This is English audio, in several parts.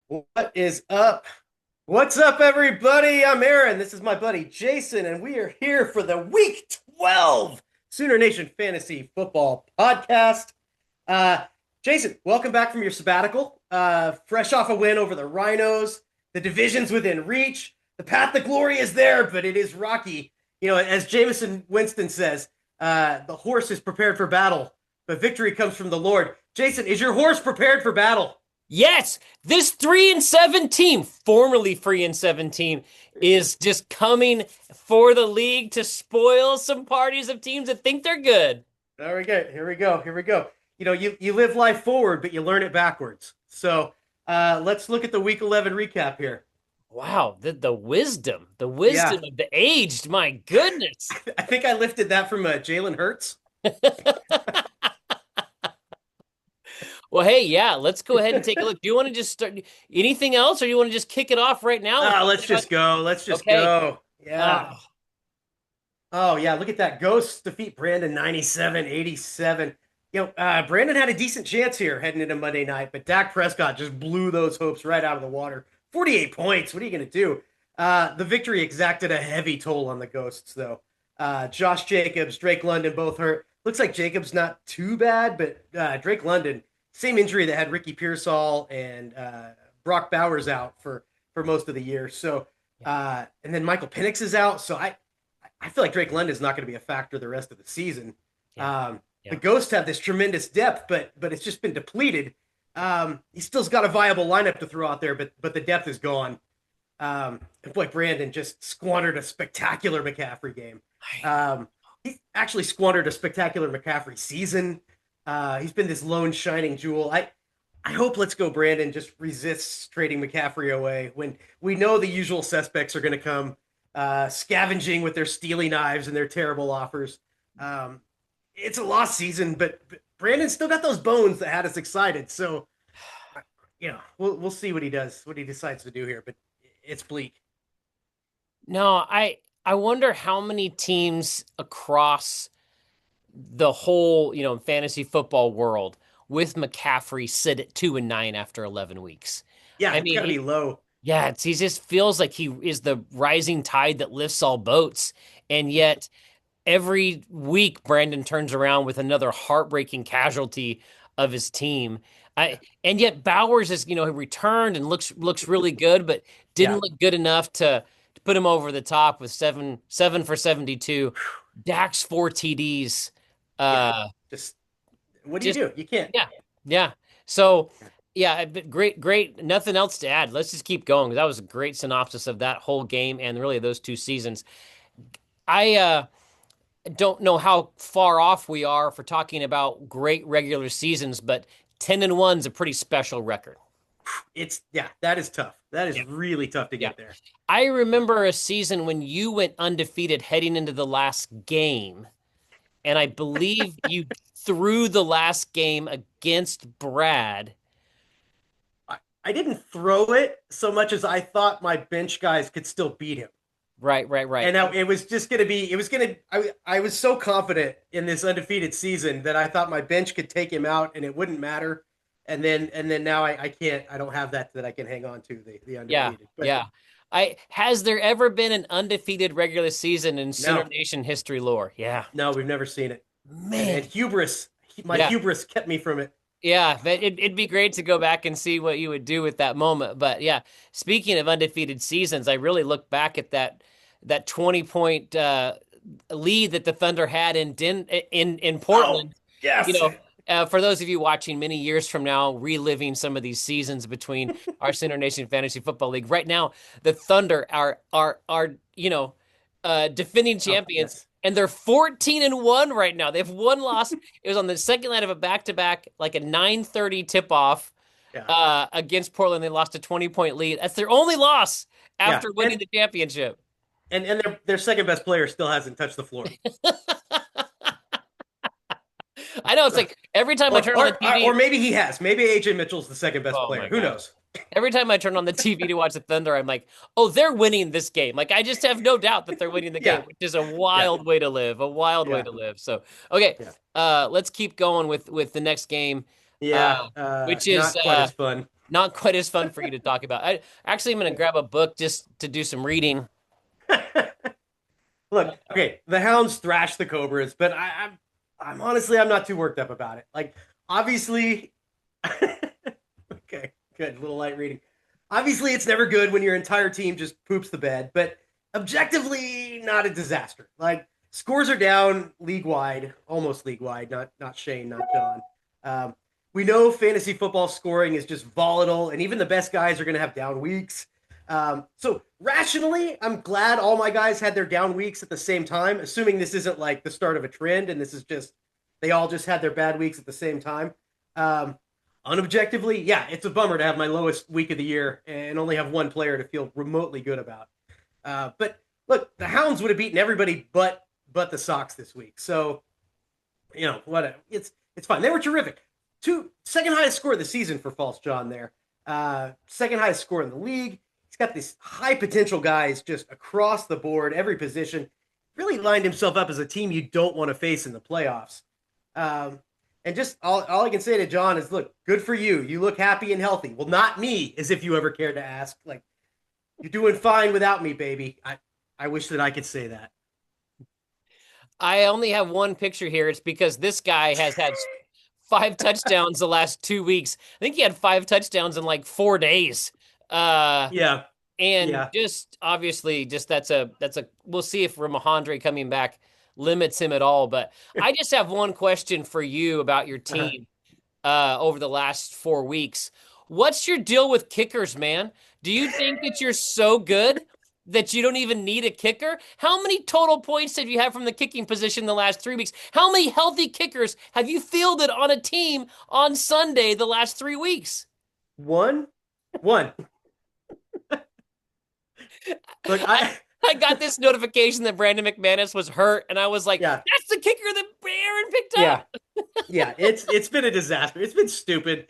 What is up? What's up, everybody? I'm Aaron. This is my buddy Jason, and we are here for the Week 12 Sooner Nation Fantasy Football Podcast. Uh, Jason, welcome back from your sabbatical. Fresh off a win over the Rhinos. The division's within reach. The path to glory is there, but it is rocky. You know, as Jameson Winston says, the horse is prepared for battle, but victory comes from the Lord. Jason, is your horse prepared for battle? Yes, this 3-7 team, formerly 3-7 team, is just coming for the league to spoil some parties of teams that think they're good. There we go. Here we go. Here we go. You know, you live life forward, but you learn it backwards. So let's look at the Week 11 recap here. Wow, the wisdom of the aged. My goodness. I think I lifted that from Jalen Hurts. Well, hey, yeah, let's go ahead and take a look. Do you want to just start anything else, or do you want to just kick it off right now? Let's just go. Let's just go. Yeah. Oh, yeah. Look at that. Ghosts defeat Brandon 97-87. You know, Brandon had a decent chance here heading into Monday night, but Dak Prescott just blew those hopes right out of the water. 48 points. What are you going to do? The victory exacted a heavy toll on the Ghosts, though. Josh Jacobs, Drake London both hurt. Looks like Jacobs not too bad, but Drake London, same injury that had Ricky Pearsall and Brock Bowers out for most of the year. So, and then Michael Penix is out. So I feel like Drake London is not going to be a factor the rest of the season. The Ghosts have this tremendous depth, but it's just been depleted. He still's got a viable lineup to throw out there, but the depth is gone. And boy, Brandon just squandered a spectacular McCaffrey game. He actually squandered a spectacular McCaffrey season. He's been this lone shining jewel. I hope Let's Go Brandon just resists trading McCaffrey away when we know the usual suspects are going to come scavenging with their steely knives and their terrible offers. It's a lost season, but Brandon's still got those bones that had us excited. So, you know, we'll see what he does, what he decides to do here, but it's bleak. No, I wonder how many teams across the whole, fantasy football world with McCaffrey sit at 2-9 after 11 weeks. Yeah, it's gotta be low. Yeah, he just feels like he is the rising tide that lifts all boats. And yet every week Brandon turns around with another heartbreaking casualty of his team. And yet Bowers is, returned and looks really good, but didn't look good enough to put him over the top with 7 for 72. Dak's 4 TDs. Just what do you do? You can't. Yeah. So, great. Nothing else to add. Let's just keep going. That was a great synopsis of that whole game and really those 2 seasons. I don't know how far off we are for talking about great regular seasons, but 10-1 is a pretty special record. That is tough. That is really tough to get there. I remember a season when you went undefeated heading into the last game, and I believe you threw the last game against Brad. I didn't throw it so much as I thought my bench guys could still beat him. Right. And now it was just going to be, I was so confident in this undefeated season that I thought my bench could take him out and it wouldn't matter. And then now I can't, I don't have that I can hang on to the undefeated. Has there ever been an undefeated regular season in Sooner Nation history lore? Yeah. No, we've never seen it. Man. And hubris kept me from it. Yeah, it'd be great to go back and see what you would do with that moment. But yeah, speaking of undefeated seasons, I really look back at that 20-point lead that the Thunder had in Portland. Oh, yes. For those of you watching many years from now, reliving some of these seasons between our SoonerNation Fantasy Football League. Right now, the Thunder are defending champions. Yes. And they're 14-1 right now. They have 1 loss. It was on the second night of a back-to-back, like a 9:30 tip-off against Portland. They lost a 20-point lead. That's their only loss after winning the championship. And their second best player still hasn't touched the floor. I know. It's like every time I turn on the TV. Or maybe he has. Maybe AJ Mitchell's the second best player. Who knows? Every time I turn on the TV to watch the Thunder, I'm like, oh, they're winning this game. Like, I just have no doubt that they're winning the game, which is a wild way to live, way to live. So, okay, let's keep going with the next game. Which is not quite as fun. not quite as fun for you to talk about. I'm going to grab a book just to do some reading. Look, okay, the Hounds thrashed the Cobras, but I'm honestly, I'm not too worked up about it. Like, obviously, okay, good, little light reading. Obviously, it's never good when your entire team just poops the bed, but objectively, not a disaster. Like, scores are down league wide, almost league wide, not Shane, not John. We know fantasy football scoring is just volatile, and even the best guys are going to have down weeks. So rationally, I'm glad all my guys had their down weeks at the same time, assuming this isn't like the start of a trend and this is just they all just had their bad weeks at the same time. Unobjectively, yeah, it's a bummer to have my lowest week of the year and only have one player to feel remotely good about. But look, the Hounds would have beaten everybody but the Sox this week. So, what it's fine. They were terrific. Second highest score of the season for False John there. Second highest score in the league. He's got these high potential guys just across the board, every position. Really lined himself up as a team you don't want to face in the playoffs. And just all I can say to John is, look, good for you. You look happy and healthy. Well, not me, as if you ever cared to ask. Like, you're doing fine without me, baby. I wish that I could say that. I only have one picture here. It's because this guy has had 5 touchdowns the last 2 weeks. I think he had 5 touchdowns in like 4 days. Yeah. And yeah. just obviously, just that's a we'll see if Ramondre coming back limits him at all. But I just have one question for you about your team over the last 4 weeks. What's your deal with kickers, man? Do you think that you're so good that you don't even need a kicker? How many total points have you had from the kicking position the last 3 weeks? How many healthy kickers have you fielded on a team on Sunday the last 3 weeks? One. Look, I got this notification that Brandon McManus was hurt, and I was like, yeah. that's the kicker that Aaron picked up. Yeah, it's been a disaster. It's been stupid.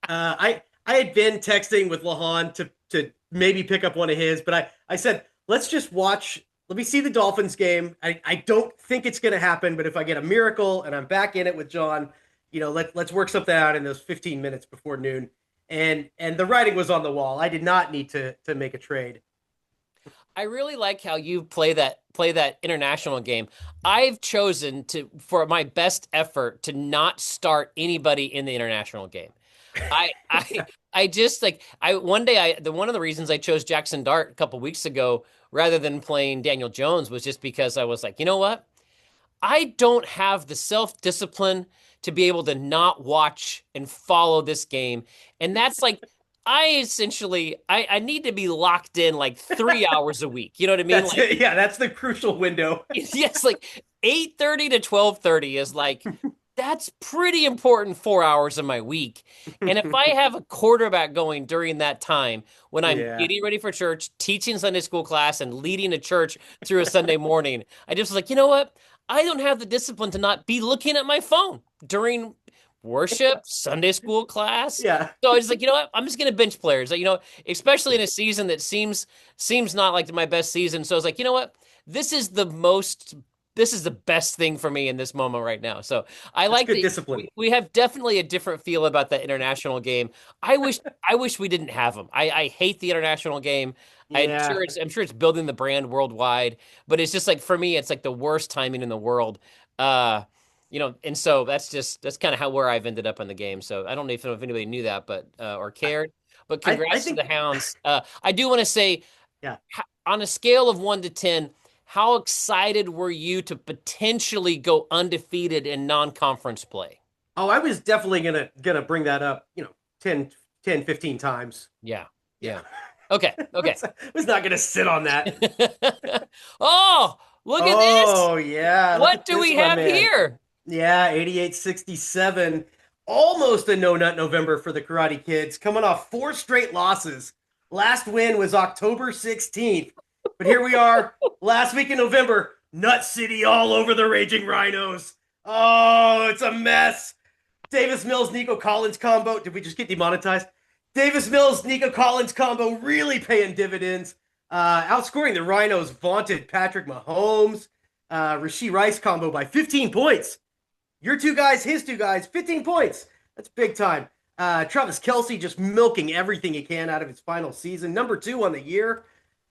I had been texting with Lahan to maybe pick up one of his, but I said, let's just watch. Let me see the Dolphins game. I don't think it's going to happen, but if I get a miracle and I'm back in it with John, let's work something out in those 15 minutes before noon. And the writing was on the wall. I did not need to make a trade. I really like how you play that international game. I've chosen for my best effort to not start anybody in the international game. I just like one of the reasons I chose Jackson Dart a couple weeks ago rather than playing Daniel Jones was just because I was like, you know what? I don't have the self-discipline to be able to not watch and follow this game. And that's like I need to be locked in like 3 hours a week. You know what I mean? That's the crucial window. Yes, like 8:30 to 12:30 is like that's pretty important 4 hours of my week. And if I have a quarterback going during that time when I'm getting ready for church, teaching Sunday school class, and leading a church through a Sunday morning, I just was like, you know what? I don't have the discipline to not be looking at my phone during worship, Sunday school class. Yeah. So I was like, you know what? I'm just going to bench players. Especially in a season that seems not like my best season. So I was like, you know what? This is the best thing for me in this moment right now. So I like good discipline. We have definitely a different feel about that international game. I wish we didn't have them. I hate the international game. Yeah. I'm sure it's building the brand worldwide, but it's just like for me, it's like the worst timing in the world. And so that's kind of where I've ended up in the game. So I don't know if anybody knew that, but or cared. But congrats to the Hounds. I do want to say, on a scale of 1 to 10, how excited were you to potentially go undefeated in non-conference play? Oh, I was definitely gonna bring that up, 10, 15 times. Yeah. Okay. I was not gonna sit on that. Oh, look at this. Oh, yeah. What do we have here? Yeah, 88-67. Almost a no-nut November for the Karate Kids, coming off 4 straight losses. Last win was October 16th. But here we are, last week in November, Nut City all over the Raging Rhinos. Oh, it's a mess. Davis Mills, Nico Collins combo. Did we just get demonetized? Davis Mills, Nico Collins combo really paying dividends. Outscoring the Rhinos' vaunted Patrick Mahomes. Rashee Rice combo by 15 points. Your 2 guys, his 2 guys, 15 points. That's big time. Travis Kelce just milking everything he can out of his final season. Number 2 on the year.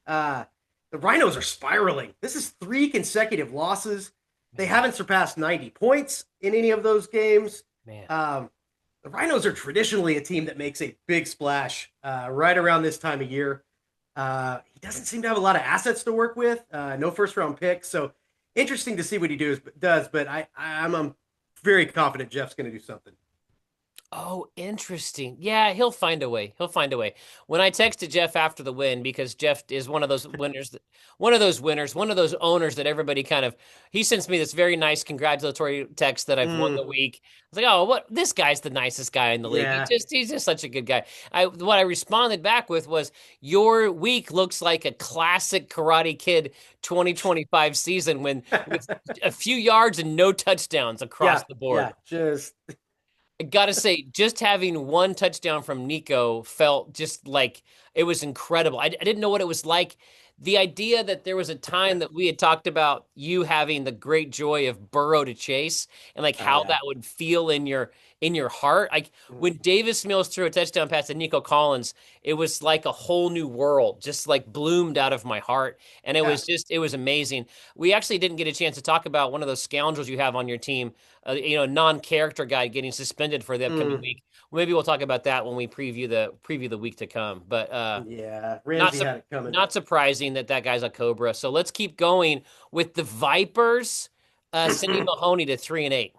Uh, the Rhinos are spiraling. This is 3 consecutive losses. They Man, haven't surpassed 90 points in any of those games. man. The Rhinos are traditionally a team that makes a big splash right around this time of year. He doesn't seem to have a lot of assets to work with. No first round picks. So interesting to see what he does. But I'm very confident Jeff's going to do something. Oh, interesting. Yeah, he'll find a way. He'll find a way. When I texted Jeff after the win, because Jeff is one of those winners, one of those winners, one of those owners that everybody kind of, he sends me this very nice congratulatory text that I've won the week. I was like, oh, what? This guy's the nicest guy in the league. Yeah. He's just such a good guy. What I responded back with was, your week looks like a classic Karate Kid 2025 season when with a few yards and no touchdowns across the board. Yeah. Just I gotta say, just having one touchdown from Nico felt just like it was incredible. I didn't know what it was like. The idea that there was a time that we had talked about you having the great joy of Burrow to chase and like oh how yeah. that would feel in your heart. Like when Davis Mills threw a touchdown pass to Nico Collins, it was like a whole new world, just like bloomed out of my heart. And Yeah. it was amazing. We actually didn't get a chance to talk about one of those scoundrels you have on your team, non-character guy getting suspended for the upcoming Mm, week. Maybe we'll talk about that when we preview the week to come. But yeah. not Ramsey su- had it coming. not surprising that guy's a Cobra. So let's keep going with the Vipers. Sending Mahoney to 3-8.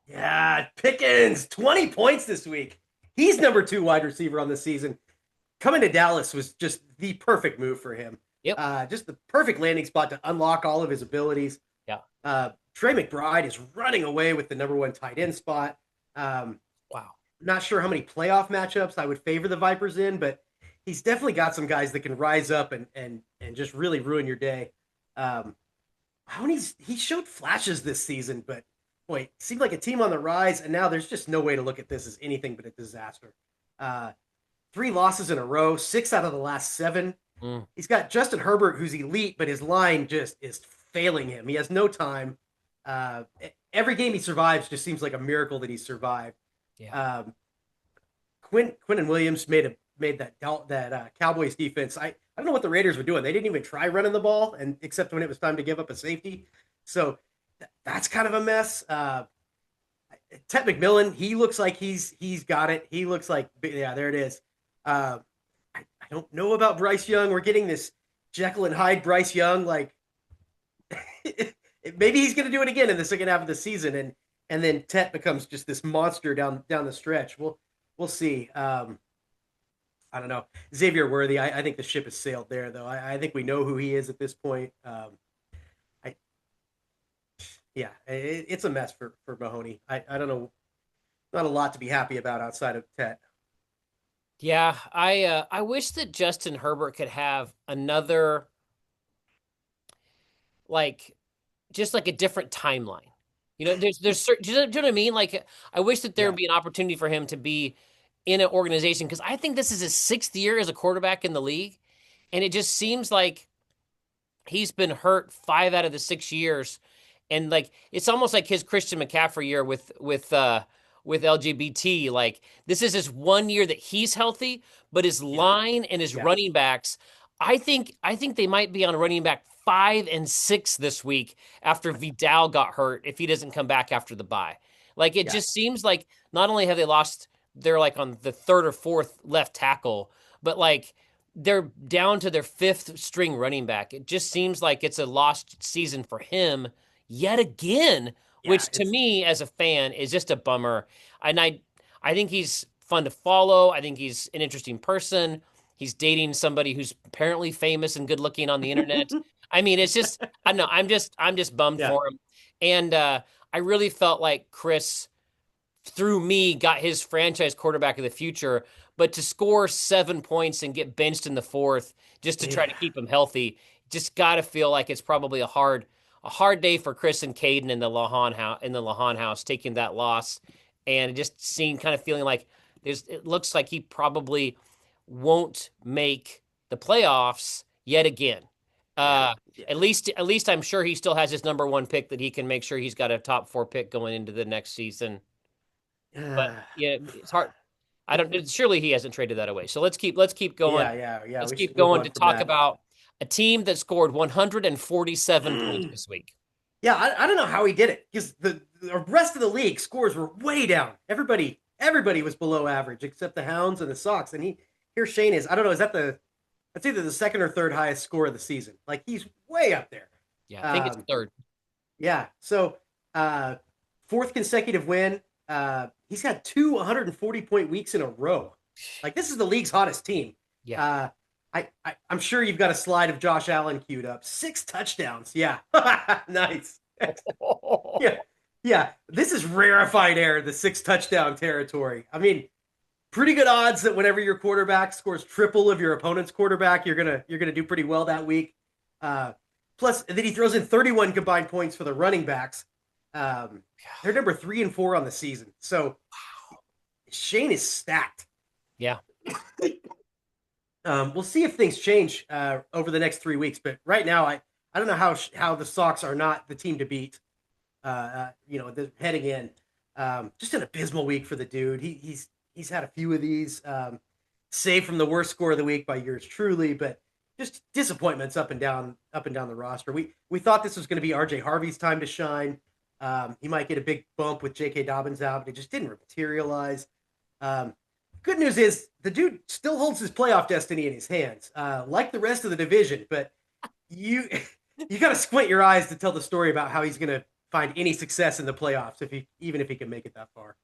Yeah. Pickens, 20 points this week. He's number 2 wide receiver on the season. Coming to Dallas was just the perfect move for him. Yep. Just the perfect landing spot to unlock all of his abilities. Yeah. Trey McBride is running away with the number 1 tight end spot. Wow. Not sure how many playoff matchups I would favor the Vipers in, but he's definitely got some guys that can rise up and just really ruin your day. He showed flashes this season, but boy, seemed like a team on the rise, and now there's just no way to look at this as anything but a disaster. 3 losses in a row, 6 out of the last 7. He's got Justin Herbert, who's elite, but his line just is failing him. He has no time. Every game he survives just seems like a miracle that he survived. Yeah. Quinton Williams made that Cowboys defense. I don't know what the Raiders were doing. They didn't even try running the ball, and except when it was time to give up a safety. So that's kind of a mess. Ted McMillan, he looks like he's got it. He looks like, yeah, there it is. I don't know about Bryce Young. We're getting this Jekyll and Hyde Bryce Young. Like maybe he's going to do it again in the second half of the season, and then Tet becomes just this monster down the stretch. We'll see. I don't know. Xavier Worthy, I think the ship has sailed there, though. I think we know who he is at this point. It's a mess for Mahoney. I don't know. Not a lot to be happy about outside of Tet. Yeah, I wish that Justin Herbert could have another, like, just like a different timeline. There's certain, do you know what I mean? Like, I wish that there Yeah. would be an opportunity for him to be in an organization, because I think this is his 6th year as a quarterback in the league, and it just seems like he's been hurt 5 out of the 6 years, and like it's almost like his Christian McCaffrey year with LGBT. Like this is his 1 year that he's healthy, but his line and his Yeah. running backs, I think they might be on running back 5 and 6 this week after Vidal got hurt if he doesn't come back after the bye. Like it Yeah. just seems like not only have they lost, they're like on the 3rd or 4th left tackle, but like they're down to their 5th string running back. It just seems like it's a lost season for him yet again, Yeah. which to me as a fan is just a bummer. And I think he's fun to follow. I think he's an interesting person. He's dating somebody who's apparently famous and good looking on the internet. I mean, it's just I don't know. I'm just bummed Yeah. for him. And I really felt like Chris, through me, got his franchise quarterback of the future. But to score 7 points and get benched in the 4th just to try to keep him healthy, just got to feel like it's probably a hard day for Chris and Caden in the Lahan house taking that loss, and just feeling like it looks like he probably won't make the playoffs yet again. Yeah. At least I'm sure he still has his number 1 pick that he can make sure he's got a top 4 pick going into the next season. But yeah, it's hard. I don't. Surely he hasn't traded that away. So let's keep going. Yeah. Let's We keep should move going on to from talk that. about a team that scored 147 points this week. Yeah, I don't know how he did it because the rest of the league scores were way down. Everybody was below average except the Hounds and the Sox. And here Shane is. I don't know. That's either the second or third highest score of the season. Like he's way up there. Yeah, I think it's third. Yeah. So fourth consecutive win. He's had two 140-point weeks in a row. Like this is the league's hottest team. Yeah. I'm sure you've got a slide of Josh Allen queued up. 6 touchdowns. Yeah. Nice. Yeah. Yeah. This is rarefied air, the 6 touchdown territory. I mean, pretty good odds that whenever your quarterback scores triple of your opponent's quarterback, you're gonna do pretty well that week. Plus, that he throws in 31 combined points for the running backs. They're number 3 and 4 on the season. So Shane is stacked. Yeah. We'll see if things change over the next 3 weeks. But right now, I don't know how the Sox are not the team to beat. Heading in, just an abysmal week for the dude. He's had a few of these, saved from the worst score of the week by yours truly, but just disappointments up and down the roster. We thought this was going to be RJ Harvey's time to shine. He might get a big bump with J.K. Dobbins out, but it just didn't materialize. Good news is the dude still holds his playoff destiny in his hands, like the rest of the division. But you got to squint your eyes to tell the story about how he's going to find any success in the playoffs even if he can make it that far.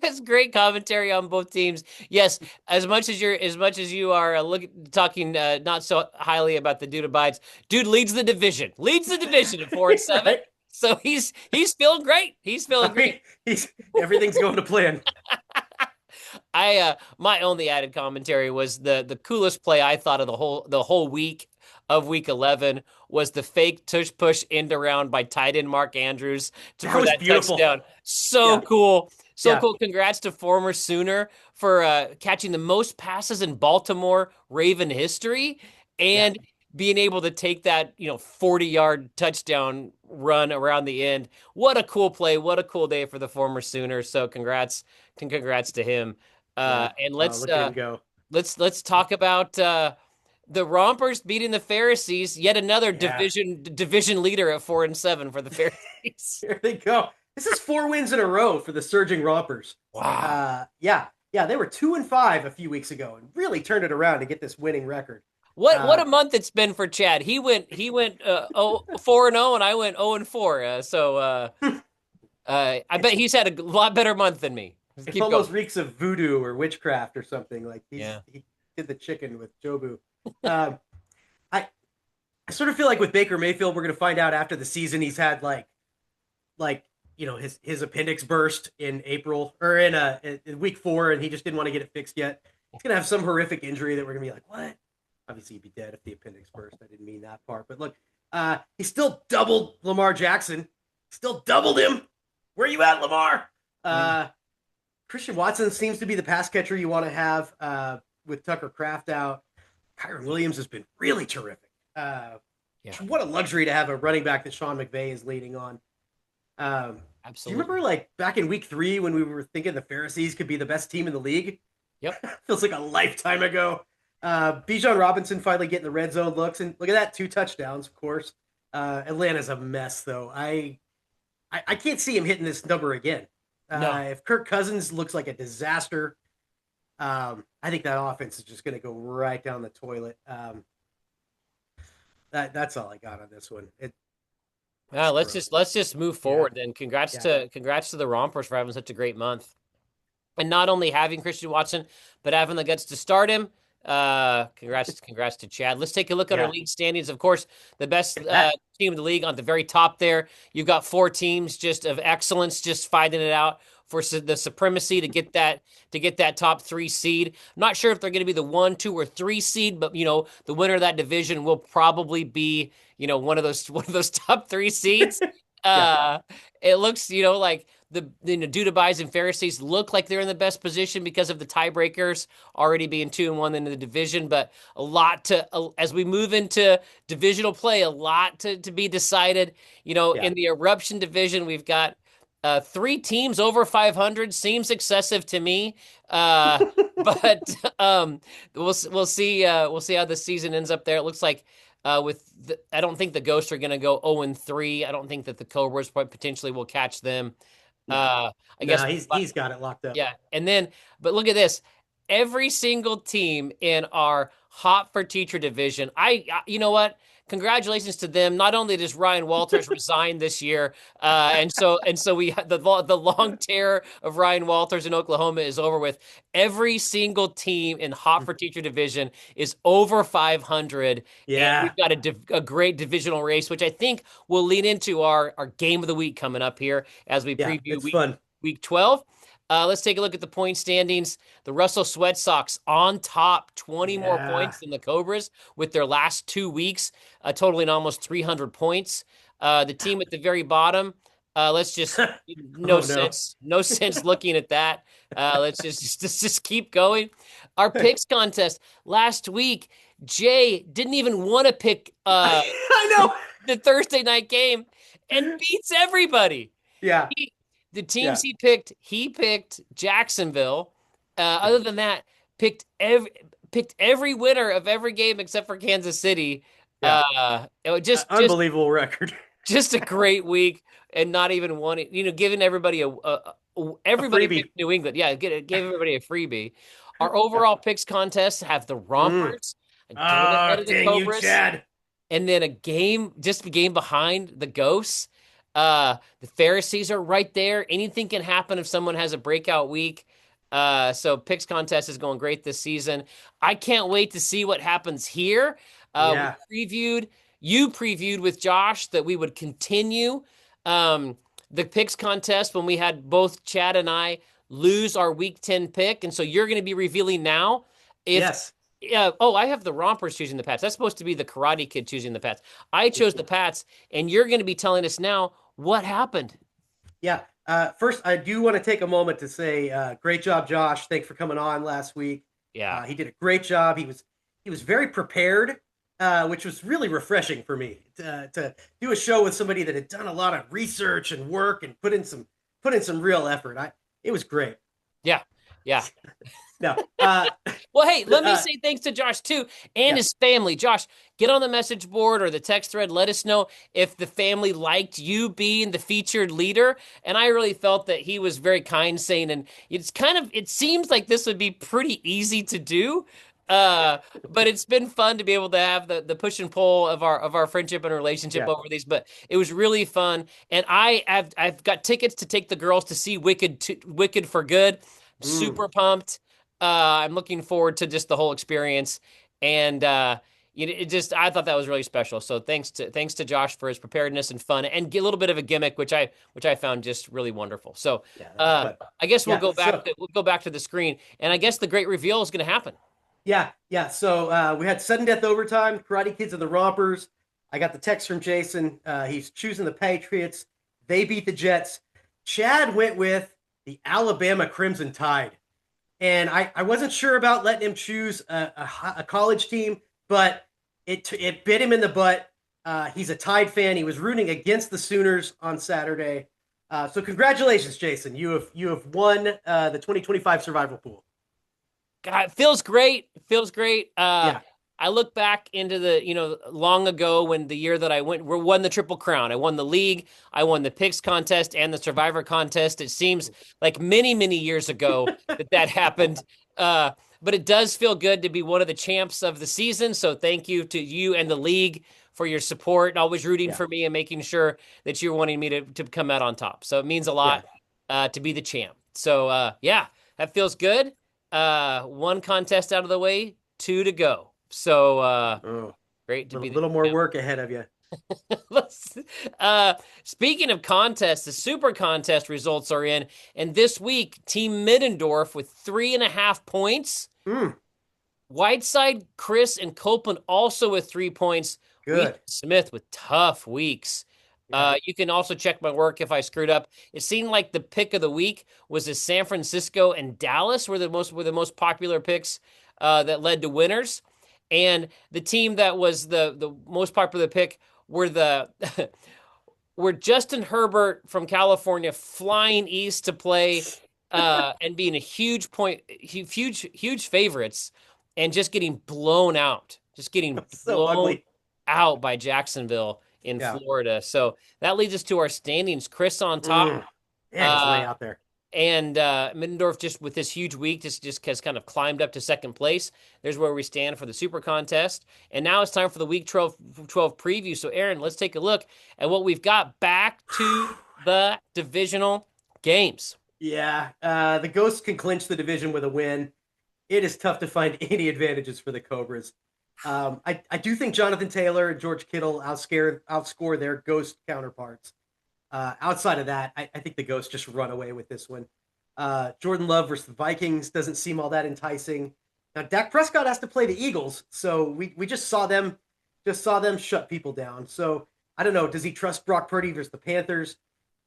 That's great commentary on both teams. Yes, as much as you are talking not so highly about the dude abides. Dude leads the division at 4-7. Right? So he's feeling great. He's feeling great. Everything's going to plan. My only added commentary was the coolest play I thought of the whole week of week 11 was the fake tush push end around by tight end Mark Andrews for that touchdown. So cool. So cool. Congrats to former Sooner for catching the most passes in Baltimore Raven history and being able to take that, 40-yard touchdown run around the end. What a cool play. What a cool day for the former Sooner. So congrats to him. And let's talk about the Rompers beating the Pharisees. Yet another division leader at 4-7 for the Pharisees. Here they go. This is 4 wins in a row for the surging Rompers. Wow. They were 2-5 a few weeks ago and really turned it around to get this winning record. What a month it's been for Chad. He went 4-0 and I went 0-4. So I bet he's had a lot better month than me. It almost reeks of voodoo or witchcraft or something. Like he did the chicken with Jobu. I sort of feel like with Baker Mayfield, we're going to find out after the season he's had his appendix burst in April or in week 4, and he just didn't want to get it fixed yet. He's going to have some horrific injury that we're going to be like, what? Obviously, he'd be dead if the appendix burst. I didn't mean that part. But look, he still doubled Lamar Jackson. Still doubled him. Where you at, Lamar? Christian Watson seems to be the pass catcher you want to have with Tucker Kraft out. Kyron Williams has been really terrific. What a luxury to have a running back that Sean McVay is leaning on. Absolutely. Do you remember back in week 3 when we were thinking the Pharisees could be the best team in the league? Yep. Feels like a lifetime ago. Bijan Robinson finally getting the red zone looks, and look at that, 2 touchdowns, of course. Atlanta's a mess, though. I can't see him hitting this number again. No. If Kirk Cousins looks like a disaster, I think that offense is just going to go right down the toilet. That's all I got on this one. Let's just move forward then. Congrats to the Rompers for having such a great month, and not only having Christian Watson, but having the guts to start him. Congrats to Chad. Let's take a look at our league standings. Of course, the best team in the league on the very top there. You've got 4 teams just of excellence, just fighting it out for the supremacy to get that top 3 seed. I'm not sure if they're going to be the 1, 2, or 3 seed, but the winner of that division will probably be one of those top 3 seeds. It looks like the Dudabies and Pharisees look like they're in the best position because of the tiebreakers already being 2-1 in the division, but a lot as we move into divisional play, a lot to be decided. In the Eruption division, we've got Three teams over 500 seems excessive to me. Uh, but we'll see. We'll see how the season ends up there. It looks like I don't think the Ghosts are going to go 0-3. I don't think that the Cobras potentially will catch them. No, I guess, he's got it locked up. yeah. And then, but look at this. Every single team in our Hot for Teacher division, you know what? Congratulations to them. Not only does Ryan Walters resign this year, and so we the long tear of Ryan Walters in Oklahoma is over with. Every single team in Hot for Teacher division is over 500, and Yeah. we've got a great divisional race, which I think will lead into our game of the week coming up here as we Yeah, preview it's fun. week 12. Let's take a look at the point standings. The Russell Sweat Sox on top, 20 more Yeah. points than the Cobras with their last 2 weeks, totaling almost 300 points. The team at the very bottom, let's just Oh no. no sense looking at that. Let's just keep going. Our picks contest last week, Jay didn't even want to pick I know. the Thursday night game and beats everybody. Yeah. The teams Yeah. he picked Jacksonville. Other than that, picked every winner of every game except for Kansas City. Yeah. It was Unbelievable record. just a great week, and not even wanting, giving everybody everybody freebie. picked New England. Yeah, gave everybody a freebie. Our overall picks contest have the Rompers a game ahead of the Dang you, Cobras, Chad. and then just a game behind the Ghosts. The Pharisees are right there. Anything can happen if someone has a breakout week. So picks contest is going great this season. I can't wait to see what happens here. Yeah. You previewed with Josh that we would continue the picks contest when we had both Chad and I lose our week 10 pick. And so you're going to be revealing now if Yes. yeah. Oh, I have the Rompers choosing the Pats. That's supposed to be the Karate Kid choosing the Pats. I chose the Pats, and you're going to be telling us now what happened. Yeah. First, I do want to take a moment to say, great job, Josh. Thanks for coming on last week. Yeah. He did a great job. He was very prepared, which was really refreshing for me to do a show with somebody that had done a lot of research and work and put in some real effort. It was great. Yeah. Yeah. No. Well, hey, let me say thanks to Josh too and his family. Josh, get on the message board or the text thread. Let us know if the family liked you being the featured leader. And I really felt that he was very kind, saying, and it seems like this would be pretty easy to do. But it's been fun to be able to have the push and pull of our friendship and relationship over these. But it was really fun, and I've got tickets to take the girls to see Wicked for Good. Super pumped. I'm looking forward to just the whole experience, and I thought that was really special. So thanks to Josh for his preparedness and fun, and a little bit of a gimmick, which I found just really wonderful. So I guess we'll go back to the screen, and I guess the great reveal is going to happen. Yeah. So we had sudden death overtime, Karate Kids and the Rompers. I got the text from Jason. He's choosing the Patriots. They beat the Jets. Chad went with the Alabama Crimson Tide. And I wasn't sure about letting him choose a college team, but it bit him in the butt. He's a Tide fan. He was rooting against the Sooners on Saturday. So congratulations, Jason. You have won the 2025 survival pool. God, it feels great. It feels great. I look back into long ago when the year that I won the Triple Crown. I won the league, I won the picks contest and the survivor contest. It seems like many, many years ago that happened. But it does feel good to be one of the champs of the season. So thank you to you and the league for your support, always rooting for me and making sure that you're wanting me to come out on top. So it means a lot to be the champ. So that feels good. One contest out of the way, 2 to go. So great to be a little more work ahead of you. Speaking of contests, the super contest results are in, and this week Team Middendorf with 3.5 points. Whiteside, Chris, and Copeland also with 3 points. Good. Smith with tough weeks. You can also check my work if I screwed up. It seemed like the pick of the week was the San Francisco and Dallas were the most popular picks that led to winners. And the team that was the most popular pick were the were Justin Herbert from California flying east to play and being a huge favorites and just getting blown out, So ugly. by Jacksonville in Yeah. Florida. So that leads us to our standings. Chris on top. Mm. Man, he's way Uh, out there. and Middendorf just with this huge week just has kind of climbed up to second place. There's where we stand for the Super Contest. And now it's time for the Week 12 preview. So, Aaron, let's take a look at what we've got back to the divisional games. Yeah. The Ghosts can clinch the division with a win. It is tough to find any advantages for the Cobras. I do think Jonathan Taylor and George Kittle outscore their Ghost counterparts. Outside of that, I think the Ghosts just run away with this one. Jordan Love versus the Vikings doesn't seem all that enticing. Now, Dak Prescott has to play the Eagles, so we just saw them shut people down. So I don't know. Does he trust Brock Purdy versus the Panthers?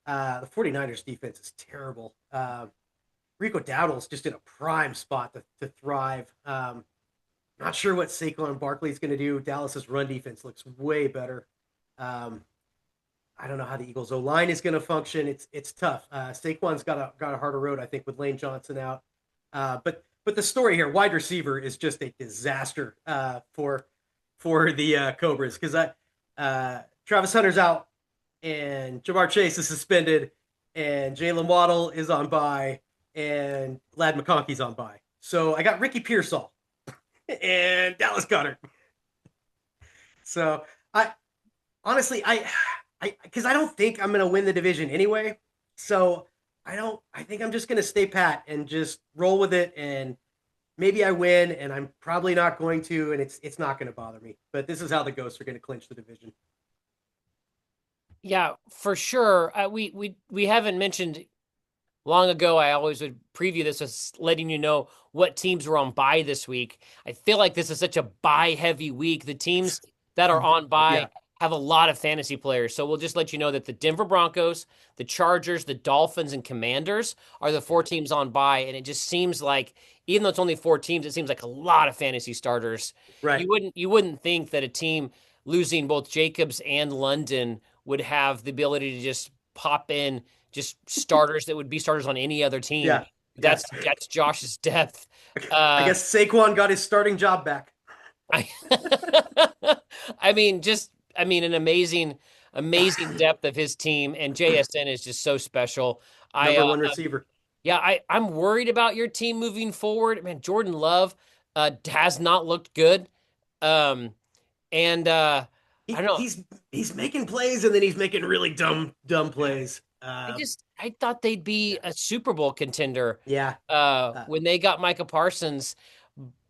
The 49ers defense is terrible. Rico Dowdle's just in a prime spot to thrive. Not sure what Saquon Barkley's going to do. Dallas's run defense looks way better. I don't know how the Eagles O-line is going to function. It's tough. Saquon's got a harder road, I think, with Lane Johnson out. But the story here, wide receiver is just a disaster for the Cobras because Travis Hunter's out and Jamar Chase is suspended and Jalen Waddle is on bye and Lad McConkey's on bye. So I got Ricky Pearsall and Dallas Goedert. So honestly, because I don't think I'm going to win the division anyway. So I think I'm just going to stay pat and just roll with it. And maybe I win and I'm probably not going to, and it's not going to bother me, but this is how the Ghosts are going to clinch the division. Yeah, for sure. We haven't mentioned long ago. I always would preview this as letting you know what teams were on bye this week. I feel like this is such a bye heavy week. The teams that are on bye have a lot of fantasy players. So we'll just let you know that the Denver Broncos, the Chargers, the Dolphins, and Commanders are the 4 teams on bye. And it just seems like, even though it's only 4 teams, it seems like a lot of fantasy starters. Right. You wouldn't think that a team losing both Jacobs and London would have the ability to just pop in just starters that would be starters on any other team. Yeah. That's Josh's depth. I guess Saquon got his starting job back. I mean, an amazing depth of his team, and JSN is just so special. Number one receiver. Yeah, I'm worried about your team moving forward. Man, Jordan Love has not looked good. I don't know. He's making plays and then he's making really dumb plays. I thought they'd be a Super Bowl contender. Yeah. When they got Micah Parsons,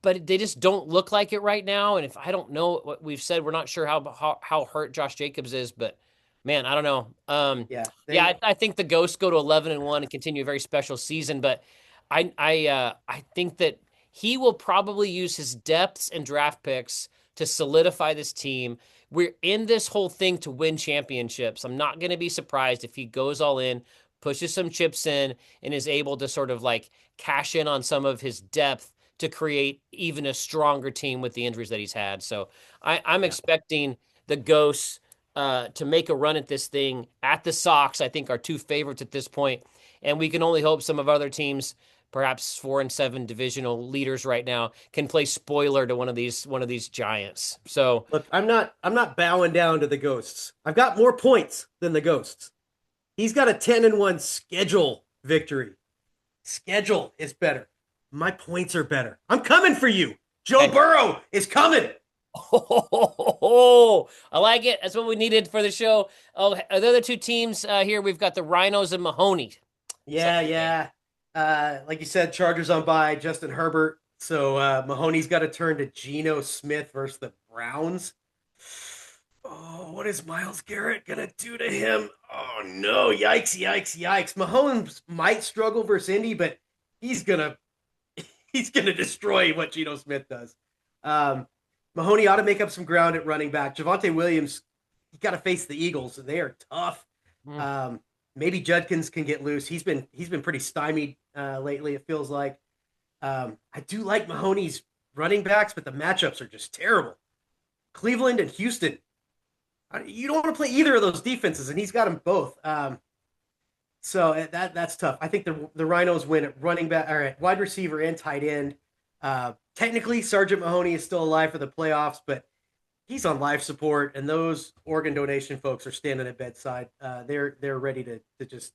but they just don't look like it right now. And if I don't know what we've said, we're not sure how hurt Josh Jacobs is, but man, I don't know. I think the Ghosts go to 11-1 and continue a very special season, but I think that he will probably use his depths and draft picks to solidify this team. We're in this whole thing to win championships. I'm not going to be surprised if he goes all in, pushes some chips in, and is able to sort of like cash in on some of his depth to create even a stronger team with the injuries that he's had. So I'm expecting the Ghosts to make a run at this thing. At the Sox, I think, are 2 favorites at this point, and we can only hope some of other teams, perhaps 4-7 divisional leaders right now, can play spoiler to one of these giants. So look, I'm not bowing down to the Ghosts. I've got more points than the Ghosts. He's got a 10-1 schedule victory. Schedule is better. My points are better. I'm coming for you. Joe Burrow is coming. Oh, I like it. That's what we needed for the show. Oh, the other 2 teams here, we've got the Rhinos and Mahoney. Yeah. Like you said, Chargers on bye, Justin Herbert. So Mahoney's got to turn to Geno Smith versus the Browns. Oh, what is Myles Garrett going to do to him? Oh, no. Yikes. Mahomes might struggle versus Indy, but he's going to destroy what Geno Smith does. Mahoney ought to make up some ground at running back. Javonte Williams, he got to face the Eagles, and they are tough. Maybe Judkins can get loose. He's been pretty stymied lately, it feels like. I do like Mahoney's running backs, but the matchups are just terrible. Cleveland and Houston. You don't want to play either of those defenses, and he's got them both. So that's tough. I think the Rhinos win at running back, all right, wide receiver and tight end. Technically, Sergeant Mahoney is still alive for the playoffs, but he's on life support, and those organ donation folks are standing at bedside. They're ready to just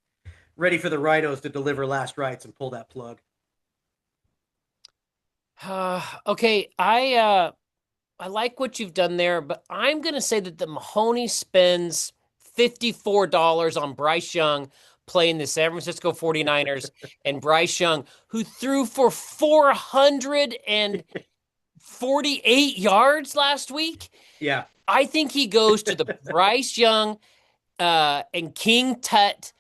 ready for the Rhinos to deliver last rites and pull that plug. Okay, I like what you've done there, but I'm gonna say that the Mahoney spends $54 on Bryce Young playing the San Francisco 49ers and Bryce Young, who threw for 448 yards last week. Yeah. I think he goes to the Bryce Young and King Tut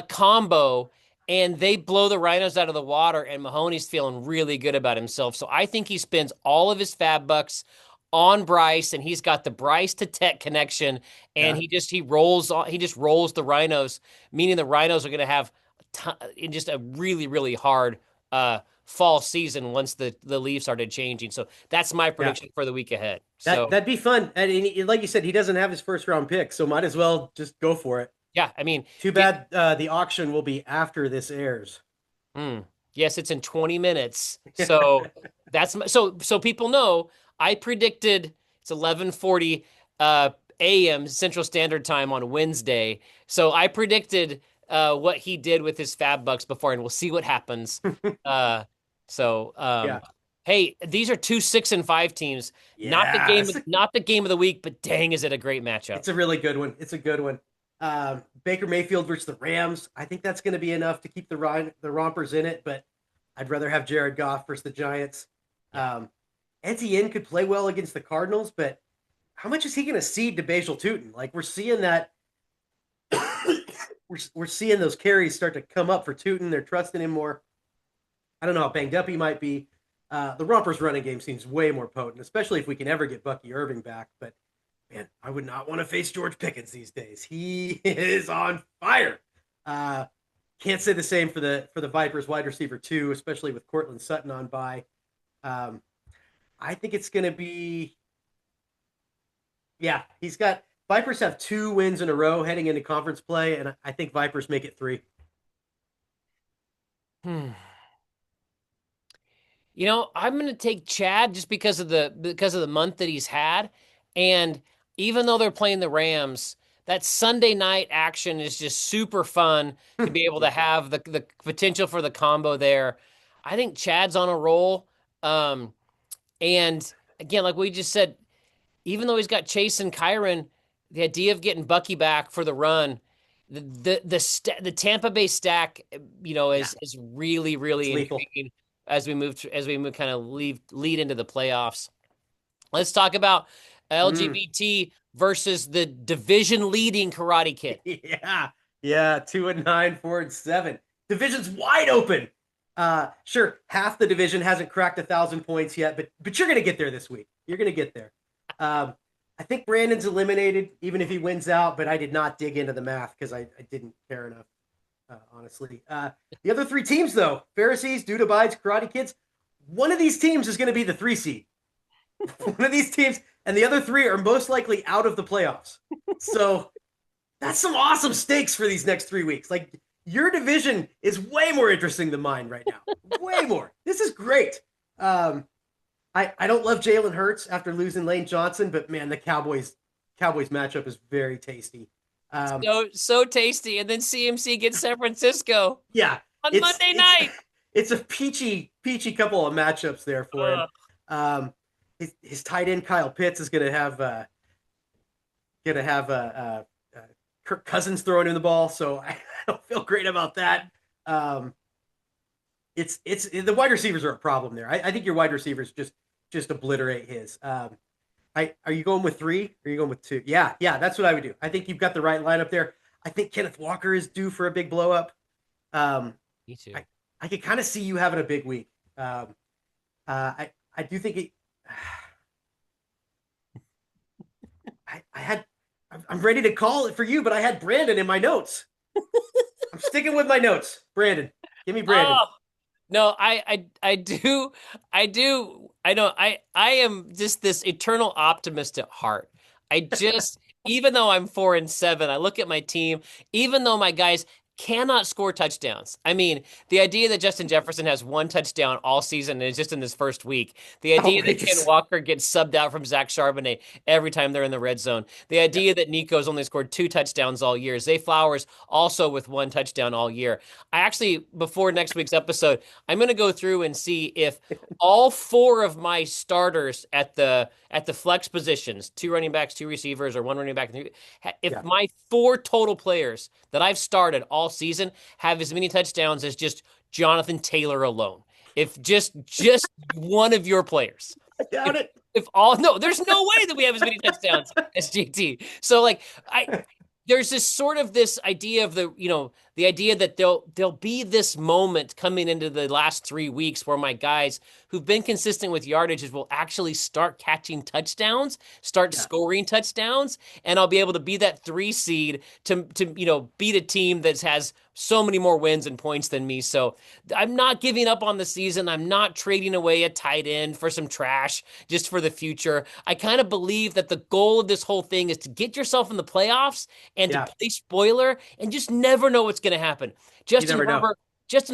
combo, and they blow the Rhinos out of the water, and Mahoney's feeling really good about himself. So I think he spends all of his fab bucks on Bryce, and he's got the Bryce to Tech connection, and Yeah. he rolls the Rhinos, meaning the Rhinos are going to have just a really really hard fall season once the leaves started changing. So that's my Yeah. prediction for the week ahead. That'd be fun. And like you said, he doesn't have his first round pick, so might as well just go for it. Yeah, I mean, Too bad the auction will be after this airs. yes, it's in 20 minutes. So so people know I predicted it's 11:40 a.m. Central Standard Time on Wednesday. So I predicted what he did with his fab bucks before, and we'll see what happens. Uh, so Yeah. hey, these are two 6-5 teams. Yeah. Not the game of the week, but dang, is it a great matchup. It's a really good one. It's a good one. Baker Mayfield versus the Rams. I think that's going to be enough to keep the Rompers in it, but I'd rather have Jared Goff versus the Giants. Etienne could play well against the Cardinals, but how much is he going to cede to Basil Tootin? Like we're seeing that we're seeing those carries start to come up for Tootin. They're trusting him more. I don't know how banged up he might be. The Rompers running game seems way more potent, especially if we can ever get Bucky Irving back. But man, I would not want to face George Pickens these days. He is on fire. Can't say the same for the Vipers wide receiver too, especially with Cortland Sutton on bye. I think it's going to be, yeah, Vipers have 2 wins in a row heading into conference play, and I think Vipers make it 3. You know, I'm going to take Chad just because of the month that he's had, and even though they're playing the Rams, that Sunday night action is just super fun to be able to have the potential for the combo there. I think Chad's on a roll. And again, like we just said, even though he's got Chase and Kyron, the idea of getting Bucky back for the run, the Tampa Bay stack, is really really intriguing as we kind of lead into the playoffs. Let's talk about LGBT versus the division leading Karate Kid. Yeah, 2-9, 4-7. Division's wide open. Sure, half the division hasn't cracked 1,000 points yet, but you're gonna get there this week. You're gonna get there. I think Brandon's eliminated, even if he wins out, but I did not dig into the math because I didn't care enough, honestly. The other 3 teams, though, Pharisees, Dude Abides, Karate Kids, one of these teams is going to be the 3 seed. One of these teams, and the other 3 are most likely out of the playoffs. So that's some awesome stakes for these next 3 weeks. Like, your division is way more interesting than mine right now. Way more. This is great. I don't love Jalen Hurts after losing Lane Johnson, but man, the Cowboys matchup is very tasty. So tasty, and then CMC gets San Francisco. Yeah, on Monday night. It's a peachy couple of matchups there for him. His tight end Kyle Pitts is gonna have Kirk Cousins throwing him the ball, so I don't feel great about that. It's the wide receivers are a problem there. I think your wide receivers just obliterate his. Are you going with 3? Or are you going with 2? Yeah, that's what I would do. I think you've got the right lineup there. I think Kenneth Walker is due for a big blow up. Me too. I could kind of see you having a big week. I do think it. I'm ready to call it for you, but I had Brandon in my notes. I'm sticking with my notes. Brandon, give me Brandon. Oh, no, I do. I know. I am just this eternal optimist at heart. I just even though I'm 4-7, I look at my team, even though my guys cannot score touchdowns. I mean, the idea that Justin Jefferson has one touchdown all season and it's just in this first week. The idea that Ken Outrageous. Walker gets subbed out from Zach Charbonnet every time they're in the red zone. The Yeah. idea that Nico's only scored 2 touchdowns all year. Zay Flowers also with 1 touchdown all year. I actually, before next week's episode, I'm going to go through and see if all 4 of my starters at the flex positions, 2 running backs, 2 receivers, or 1 running back, if Yeah. my 4 total players that I've started all season have as many touchdowns as just Jonathan Taylor alone. If just one of your players. I doubt it. If all no, there's no way that we have as many touchdowns as JT. So like there's this idea of the idea that there'll be this moment coming into the last 3 weeks where my guys who've been consistent with yardages will actually start catching touchdowns, start scoring touchdowns, and I'll be able to be that 3 seed to beat a team that has so many more wins and points than me. So I'm not giving up on the season. I'm not trading away a tight end for some trash just for the future. I kind of believe that the goal of this whole thing is to get yourself in the playoffs and to play spoiler and just never know what's going to happen. Justin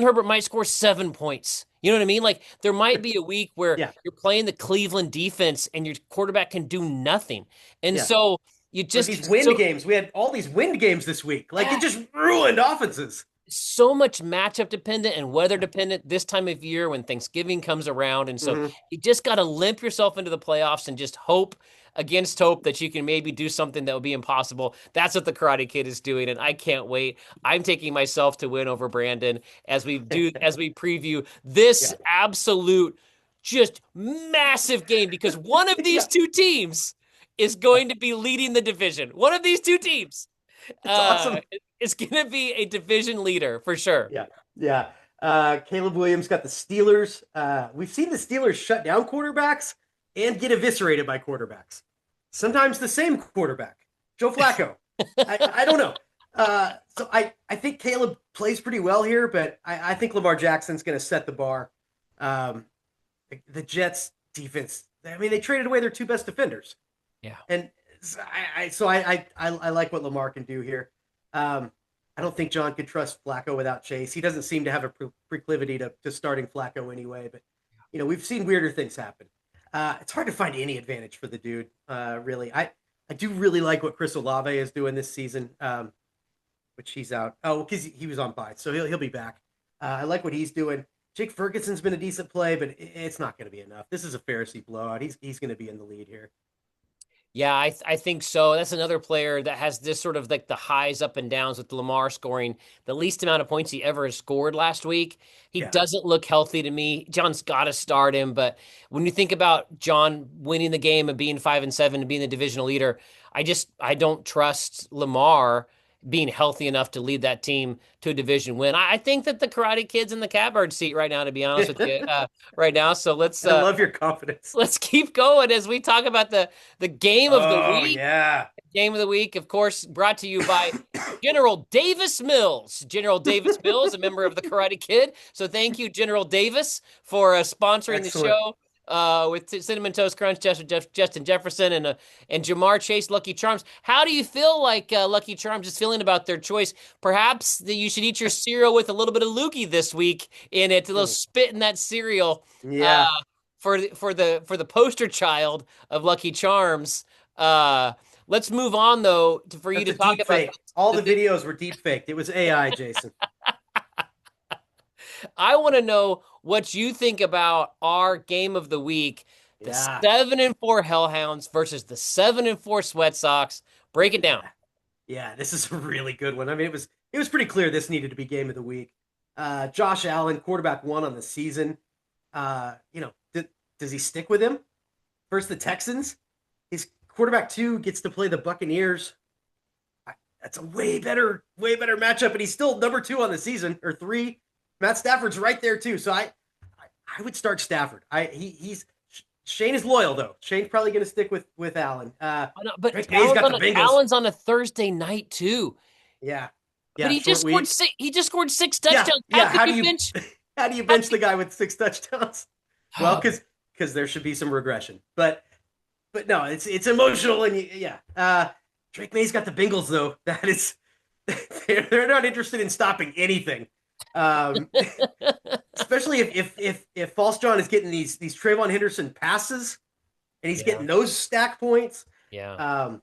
Herbert might score 7 points. You know what I mean? Like there might be a week where you're playing the Cleveland defense and your quarterback can do nothing. And so you just these wind games. We had all these wind games this week. Like it just ruined offenses. So much matchup dependent and weather dependent this time of year when Thanksgiving comes around. And so you just got to limp yourself into the playoffs and just hope against hope that you can maybe do something that would be impossible. That's what the Karate Kid is doing. And I can't wait. I'm taking myself to win over Brandon as we preview this absolute just massive game because one of these 2 teams is going to be leading the division. One of these 2 teams. It's awesome. It's going to be a division leader for sure. Yeah. Caleb Williams got the Steelers. We've seen the Steelers shut down quarterbacks and get eviscerated by quarterbacks. Sometimes the same quarterback, Joe Flacco. I don't know. So I think Caleb plays pretty well here, but I think Lamar Jackson's going to set the bar. The Jets defense, I mean, they traded away their 2 best defenders. Yeah. And I like what Lamar can do here. I don't think John could trust Flacco without Chase. He doesn't seem to have a proclivity to starting Flacco anyway, but we've seen weirder things happen. It's hard to find any advantage for the dude. Really. I do really like what Chris Olave is doing this season. Which he's out. Oh, because he was on bye, so he'll be back. I like what he's doing. Jake Ferguson's been a decent play, but it's not going to be enough. This is a Pharisee blowout. He's going to be in the lead here. Yeah, I think so. That's another player that has this sort of like the highs up and downs with Lamar scoring the least amount of points he ever scored last week. He doesn't look healthy to me. John's got to start him, but when you think about John winning the game and being 5-7 and being the divisional leader, I don't trust Lamar being healthy enough to lead that team to a division win. I think that the Karate Kid's in the catbird seat right now, to be honest with you, right now. So let's. I love your confidence. Let's keep going as we talk about the game of the week. Yeah. Game of the week, of course, brought to you by General Davis Mills. General Davis Mills, a member of the Karate Kid. So thank you, General Davis, for sponsoring the show. With Cinnamon Toast Crunch, Justin Jefferson, and Jamar Chase, Lucky Charms. How do you feel like Lucky Charms is feeling about their choice? Perhaps that you should eat your cereal with a little bit of loogie this week in it, a little spit in that cereal. Yeah. For the poster child of Lucky Charms. Let's move on though for you to talk about. All the videos were deep faked. It was AI, Jason. I want to know what you think about our game of the week, the 7-4 Hellhounds versus the 7-4 Sweat Sox. Break it down. Yeah, this is a really good one. I mean, it was pretty clear this needed to be game of the week. Josh Allen, quarterback 1 on the season. Does he stick with him? Versus the Texans, his quarterback 2 gets to play the Buccaneers. That's a way better matchup, and he's still number 2 on the season, or 3. Matt Stafford's right there too, so I would start Stafford. Shane is loyal though. Shane's probably going to stick with Allen. But Allen's on a Thursday night too. Yeah. But he just scored 6 touchdowns. Yeah. How do you bench the guy with 6 touchdowns? Well, because there should be some regression. But no, it's emotional and Drake May's got the Bengals though. That is, they're not interested in stopping anything. Um, especially if False John is getting these Trayvon Henderson passes and he's Yeah. getting those stack points. Yeah.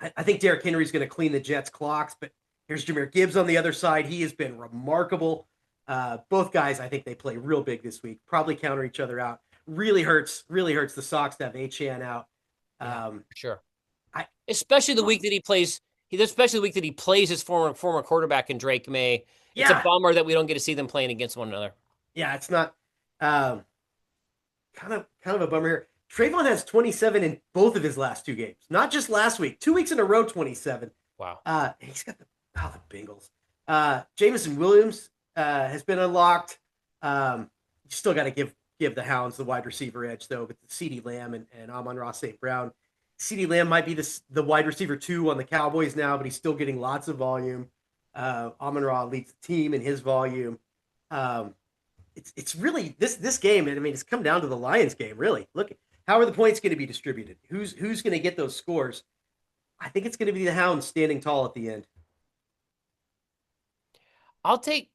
I think Derrick Henry's going to clean the Jets' clocks, but here's Jahmyr Gibbs on the other side. He has been remarkable. Both guys, I think they play real big this week. Probably counter each other out. Really hurts the Sox to have Achane out. Yeah, sure. I Especially the week that he plays. Especially the week that he plays his former quarterback in Drake May. It's a yeah bummer that we don't get to see them playing against one another. yeah it's not kind of a bummer here. Trayvon has 27 in both of his last two games, not just last week. 2 weeks in a row, 27. Wow. He's got the Bengals. Jameson Williams has been unlocked. You still got to give the Hounds the wide receiver edge though, with CeeDee Lamb and Amon-Ra St. Brown. CeeDee Lamb might be the wide receiver 2 on the Cowboys now, but he's still getting lots of volume. Amon-Ra leads the team in his volume. It's really this game. I mean, it's come down to the Lions game. Really, look, how are the points going to be distributed? Who's going to get those scores? I think it's going to be the Hounds standing tall at the end. I'll take.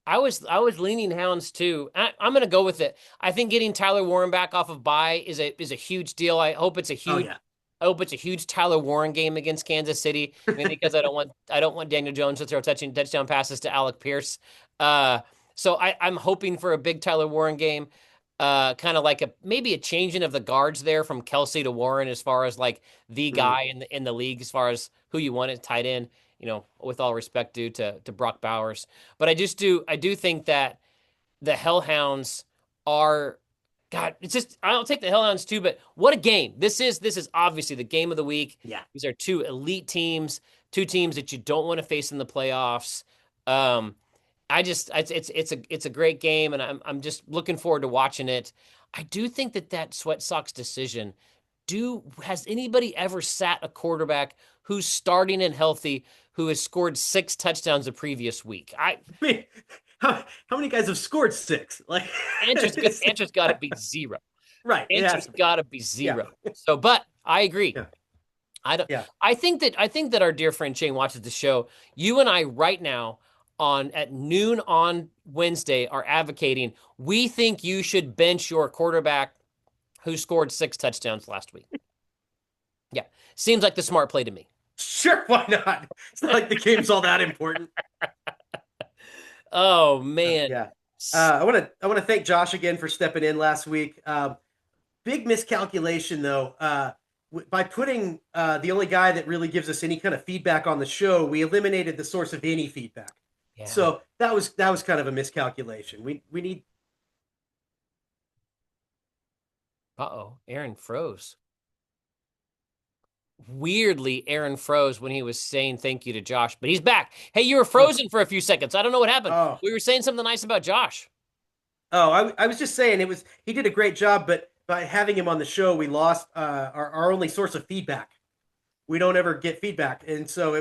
I was leaning Hounds too. I'm going to go with it. I think getting Tyler Warren back off of bye is a huge deal. I hope it's a huge. Oh, yeah. I hope it's a huge Tyler Warren game against Kansas City. I mean, because I don't want Daniel Jones to throw touchdown passes to Alec Pierce. So I'm hoping for a big Tyler Warren game. Kind of like maybe a changing of the guards there from Kelsey to Warren as far as like the guy in the league as far as who you want it tight end. You know, with all respect due to Brock Bowers, but I do think that the Hellhounds are. God, it's just I'll take the Hellhounds too, but what a game. This is obviously the game of the week. Yeah. These are two elite teams, two teams that you don't want to face in the playoffs. It's a great game, and I'm just looking forward to watching it. I do think that Sweat Sox decision. Has anybody ever sat a quarterback who's starting and healthy who has scored 6 touchdowns the previous week? I mean, how many guys have scored 6? Like Answer's got to be 0. Right. Answer's got to be 0. Yeah. So, but I agree. Yeah. I think that our dear friend Shane watches the show. You and I right now at noon on Wednesday are advocating. We think you should bench your quarterback who scored 6 touchdowns last week. Yeah, seems like the smart play to me. Sure, why not? It's not like the game's all that important. Oh man, yeah. I want to thank Josh again for stepping in last week. Big miscalculation though. By putting the only guy that really gives us any kind of feedback on the show, we eliminated the source of any feedback. Yeah. So that was kind of a miscalculation. We need. Aaron froze. Weirdly, Aaron froze when he was saying thank you to Josh, but he's back. Hey, you were frozen for a few seconds. I don't know what happened. Oh. We were saying something nice about Josh. Oh, I was just saying he did a great job, but by having him on the show, we lost our only source of feedback. We don't ever get feedback, and so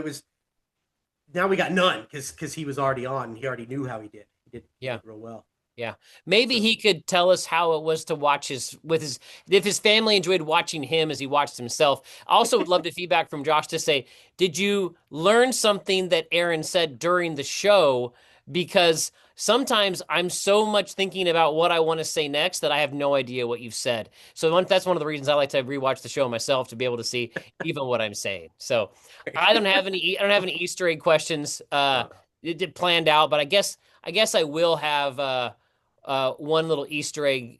now we got none because he was already on. He already knew how he did. He did real well. Yeah. Maybe he could tell us how it was to watch if his family enjoyed watching him as he watched himself. I also would love to feedback from Josh to say, did you learn something that Aaron said during the show? Because sometimes I'm so much thinking about what I want to say next that I have no idea what you've said. So that's one of the reasons I like to rewatch the show myself to be able to see even what I'm saying. So I don't have any Easter egg questions planned out, but I guess I will have one little Easter egg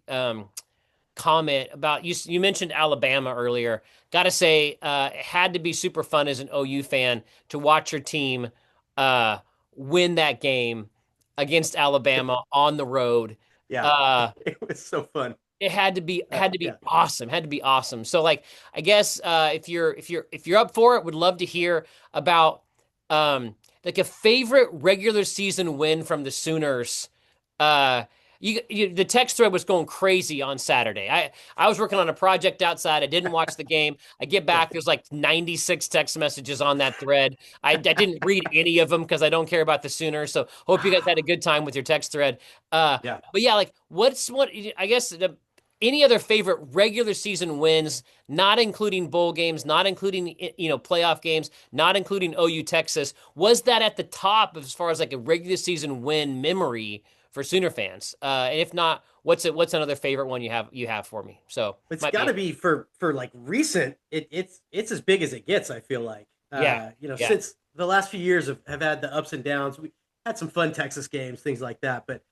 comment about you mentioned Alabama earlier. Got to say, it had to be super fun as an OU fan to watch your team win that game against Alabama on the road. Yeah, it was so fun. It had to be awesome. Had to be awesome. So like, I guess if you're up for it, would love to hear about like a favorite regular season win from the Sooners. The text thread was going crazy on Saturday. I was working on a project outside. I didn't watch the game. I get back. There's like 96 text messages on that thread. I didn't read any of them because I don't care about the Sooners. So hope you guys had a good time with your text thread. But yeah, like what I guess any other favorite regular season wins, not including bowl games, not including playoff games, not including OU Texas? Was that at the top as far as like a regular season win memory for Sooner fans? And if not, what's another favorite one you have for me? So It's might got be to be for like recent. It's as big as it gets. I feel like yeah, yeah. since the last few years have had the ups and downs. We had some fun Texas games, things like that. But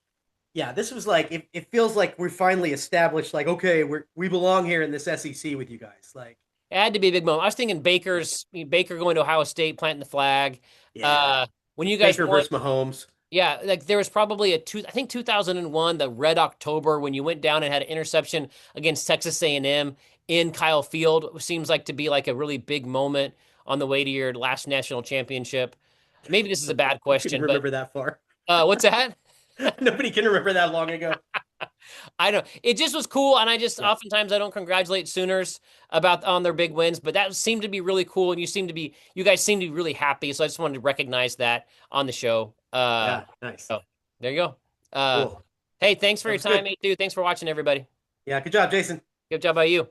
yeah, this was like it feels like we're finally established. Like okay, we belong here in this SEC with you guys. Like It had to be a big moment. I was thinking yeah, Baker going to Ohio State, planting the flag. yeah. Uh, when you guys Baker won, versus Mahomes. yeah, like there was probably I think 2001, the Red October, when you went down and had an interception against Texas A&M in Kyle Field. Seems like to be like a really big moment on the way to your last national championship. Maybe this is a bad Who can question, but remember that far? what's that? Nobody can remember that long ago. I don't. It just was cool, and I just Yeah, oftentimes I don't congratulate Sooners about on their big wins, but that seemed to be really cool, and you guys seem to be really happy. So I just wanted to recognize that on the show. yeah, nice, Oh, there you go. Uh, cool. hey, thanks for That your was time, good. mate, dude. Thanks for watching, everybody. Yeah, good job, Jason. Good job by you.